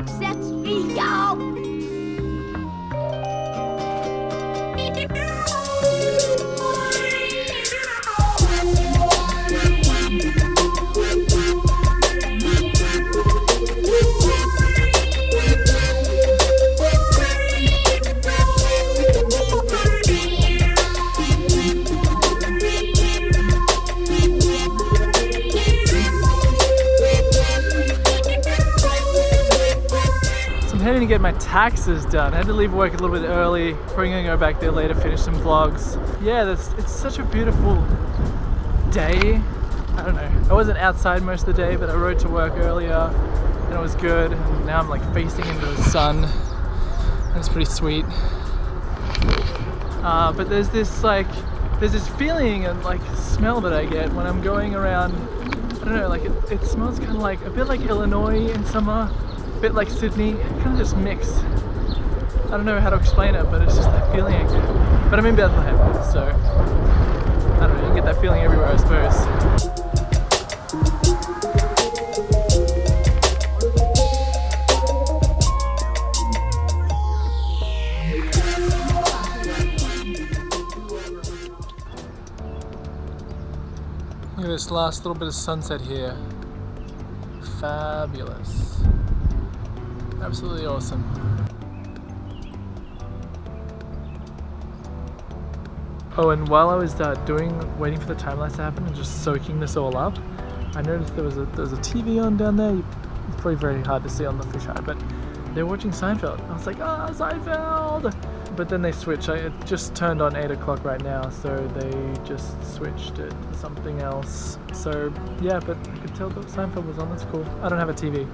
sets me down. To get my taxes done. I had to leave work a little bit early. Probably gonna go back there later, finish some vlogs. Yeah, it's such a beautiful day. I don't know. I wasn't outside most of the day, but I rode to work earlier and it was good. And now I'm like facing into the sun. That's pretty sweet. But there's this feeling and like smell that I get when I'm going around. I don't know, like it smells kind of like a bit like Illinois in summer. A bit like Sydney, kind of just mixed. I don't know how to explain it, but it's just that feeling I get. But I'm in Bethlehem, so I don't know, you can get that feeling everywhere, I suppose. Look at this last little bit of sunset here. Fabulous. Absolutely awesome. Oh, and while I was waiting for the time lapse to happen and just soaking this all up, I noticed there was a TV on down there. It's probably very hard to see on the fisheye, but they're watching Seinfeld. I was like, ah, Seinfeld! But then they switched. It just turned on 8 o'clock right now, so they just switched it to something else. So yeah, but I could tell that Seinfeld was on. That's cool. I don't have a TV.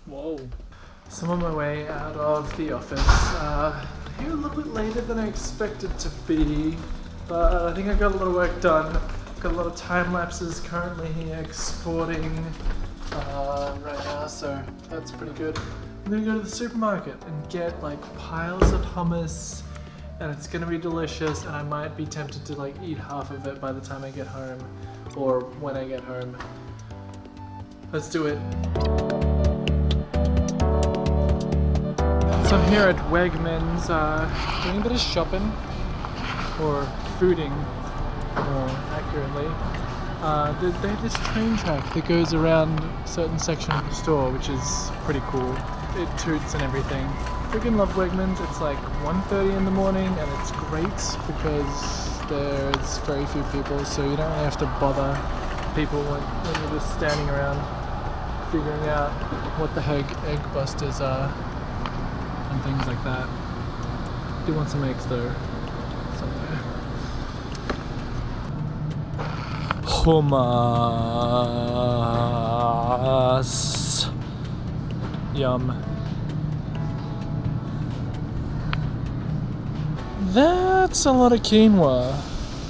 Whoa. So I'm on my way out of the office. Here a little bit later than I expected to be, but I think I got a lot of work done. Got a lot of time lapses currently here exporting right now, so that's pretty good. I'm gonna go to the supermarket and get like piles of hummus, and it's gonna be delicious, and I might be tempted to like eat half of it by the time I get home, or when I get home. Let's do it. So I'm here at Wegmans doing a bit of shopping, or fooding more accurately. They have this train track that goes around a certain section of the store, which is pretty cool. It toots and everything. Freaking love Wegmans. It's like 1:30 in the morning and it's great because there's very few people, so you don't really have to bother people when you're just standing around figuring out what the heck egg busters are and things like that. I do want some eggs though, somewhere. Hummus. Yum. That's a lot of quinoa.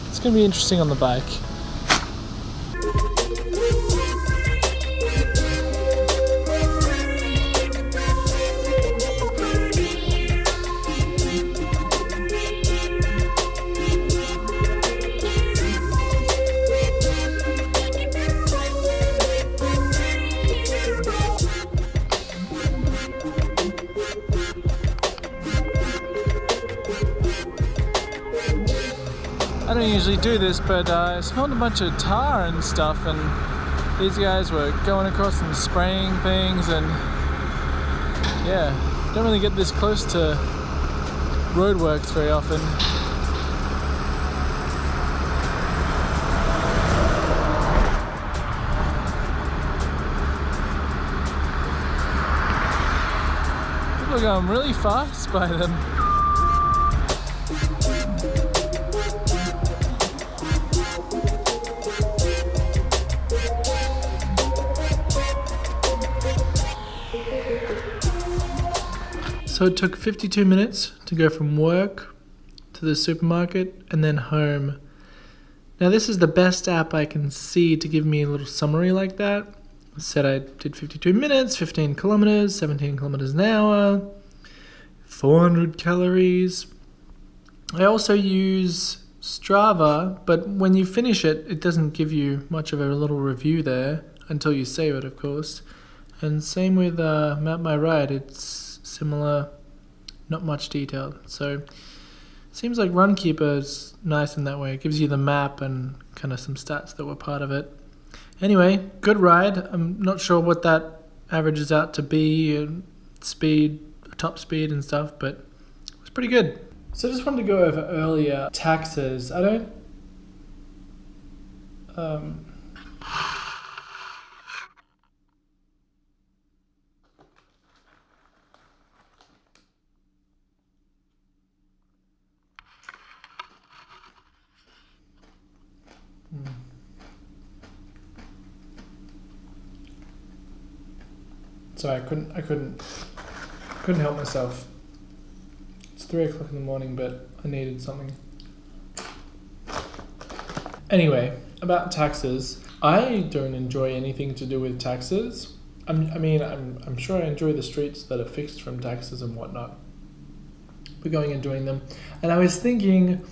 It's gonna be interesting on the bike. I don't usually do this, but I smelled a bunch of tar and stuff, and these guys were going across and spraying things, and yeah, don't really get this close to roadworks very often. People are going really fast by them. So it took 52 minutes to go from work to the supermarket and then home. Now this is the best app I can see to give me a little summary like that. It said I did 52 minutes, 15 kilometers, 17 kilometers an hour, 400 calories. I also use Strava, but when you finish it, it doesn't give you much of a little review there until you save it, of course. And same with Map My Ride, it's similar, not much detail. So seems like Runkeeper is nice in that way. It gives you the map and kind of some stats that were part of it. Anyway, good ride. I'm not sure what that averages out to be, speed, top speed and stuff, but it was pretty good. So I just wanted to go over earlier taxes. I don't... Sorry, I couldn't help myself. It's 3 o'clock in the morning, but I needed something. Anyway, about taxes. I don't enjoy anything to do with taxes. I'm sure I enjoy the streets that are fixed from taxes and whatnot. We're going and doing them. And I was thinking,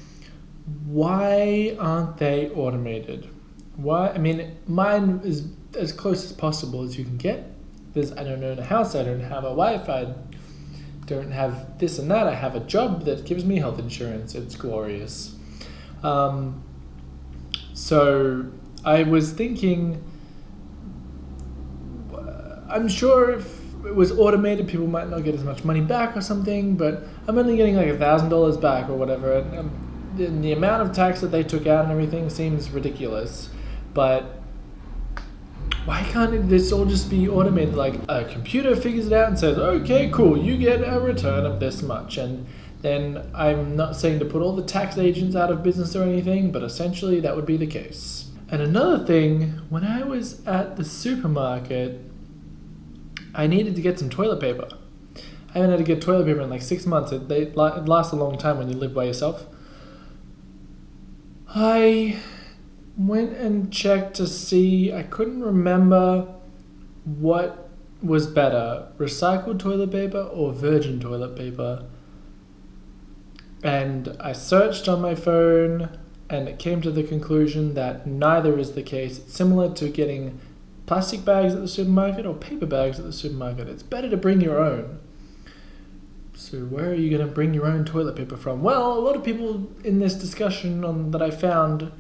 why aren't they automated? Why? I mean, mine is as close as possible as you can get. I don't own a house, I don't have a wife, I don't have this and that. I have a job that gives me health insurance. It's glorious. So I was thinking, I'm sure if it was automated, people might not get as much money back or something, but I'm only getting like $1,000 back or whatever. And the amount of tax that they took out and everything seems ridiculous. But why can't this all just be automated? Like a computer figures it out and says, okay, cool, you get a return of this much. And then I'm not saying to put all the tax agents out of business or anything, but essentially that would be the case. And another thing, when I was at the supermarket, I needed to get some toilet paper. I haven't had to get toilet paper in like 6 months. It lasts a long time when you live by yourself. I went and checked to see, I couldn't remember what was better, recycled toilet paper or virgin toilet paper. And I searched on my phone and it came to the conclusion that neither is the case. It's similar to getting plastic bags at the supermarket or paper bags at the supermarket. It's better to bring your own. So where are you going to bring your own toilet paper from? Well, a lot of people in this discussion that I found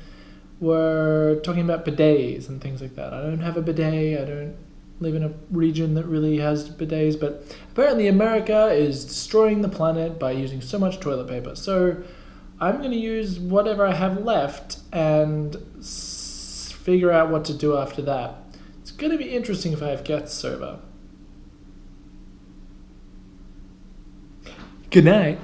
were talking about bidets and things like that. I don't have a bidet. I don't live in a region that really has bidets, but apparently America is destroying the planet by using so much toilet paper. So I'm going to use whatever I have left and figure out what to do after that. It's going to be interesting if I have guests over. Good night.